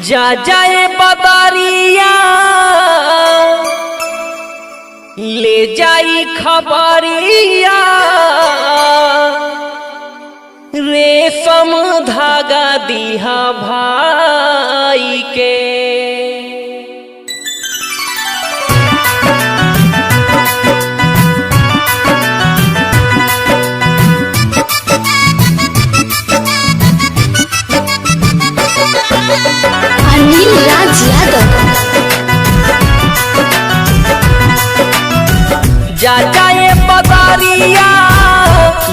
जा जाए बदरिया ले जाई खबरिया रेशम धागा दिहा भाई के। अनिल राज यादव। जा जाए बदरिया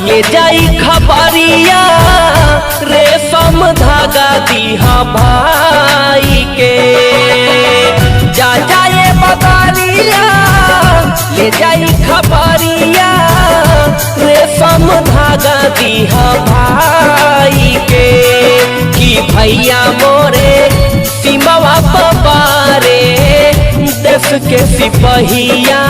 ले जाई खबरिया रेशम धागा दिहा भाई के। जा जाए बदरिया ले जाई खबरिया रेशम धागा दिहा भाई के। कि भैया मोरे सीमावा पारे देश के सिपहिया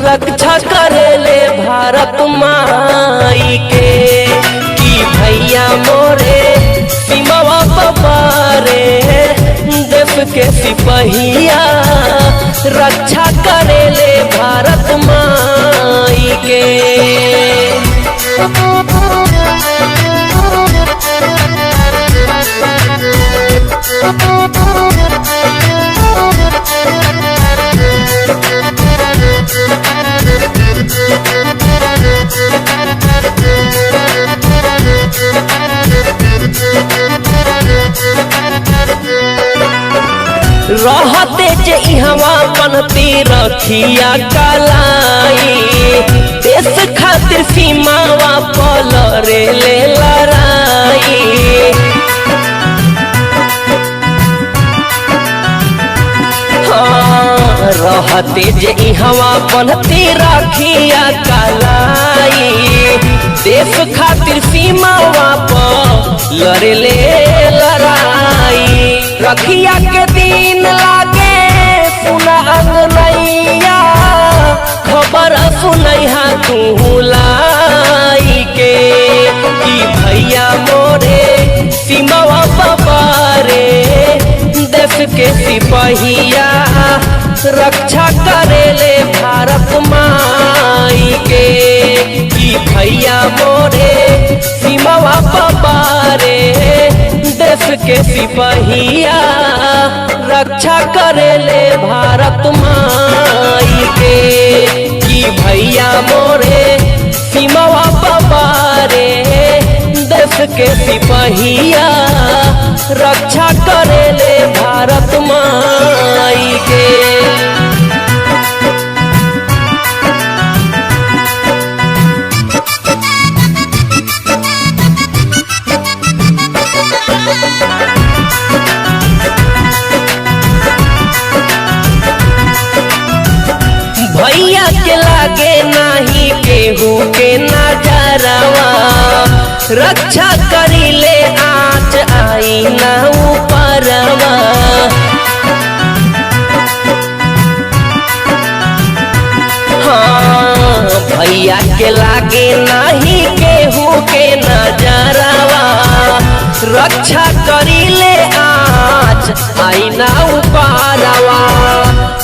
रक्षा करेले भारत माई के। कि भैया मोरे सीमावा पारे देश के सिपहिया रक्षा करेले भारत माई के। रहते जे इहवा बनती रखिया कलाई देश खातिर सीमावा पलरे ले लड़ाई। रहते जे इहवा बनती रखिया कलाई देश खातिर सीमावा पर लड़े ले लड़ाई। रखिया के दिन लागे सुना अंगनैया खबर सुनैहा तू लाई के। कि भैया मोरे सीमावा पारे देश के सिपहिया रक्षा करेले भारत माई के। कि भैया मोरे सीमावा पारे देश के सिपहिया रक्षा करेले भारत माई के। कि भैया मोरे सीमावा पारे देश के सिपहिया रक्षा करेले भारत माई के। भैया के लागे नाही केहू के नजरवा रक्षा करीले आँच आई ना ऊपरवा। हाँ भैया के लागे नाही केहू के नजरवा रक्षा करीले आँच आई ना ऊपरवा।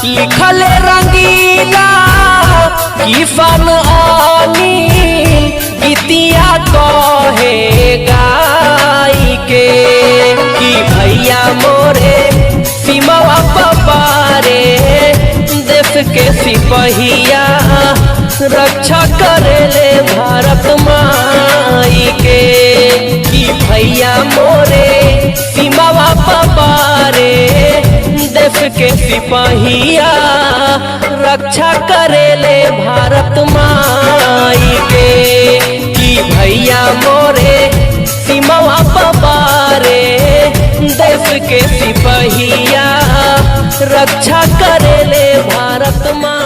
लिखल रंगीला किसान अनिल गीतिया कहे गाई के। कि भैया मोरे सीमावा पारे देश के सिपहिया रक्षा करेले भारत माई के। कि भैया मोरे सीमावा पारे देश के सिपहिया रक्षा करेले भारत माई के। कि भैया मोरे सीमावा पारे देश के सिपहिया रक्षा करेले भारत माई।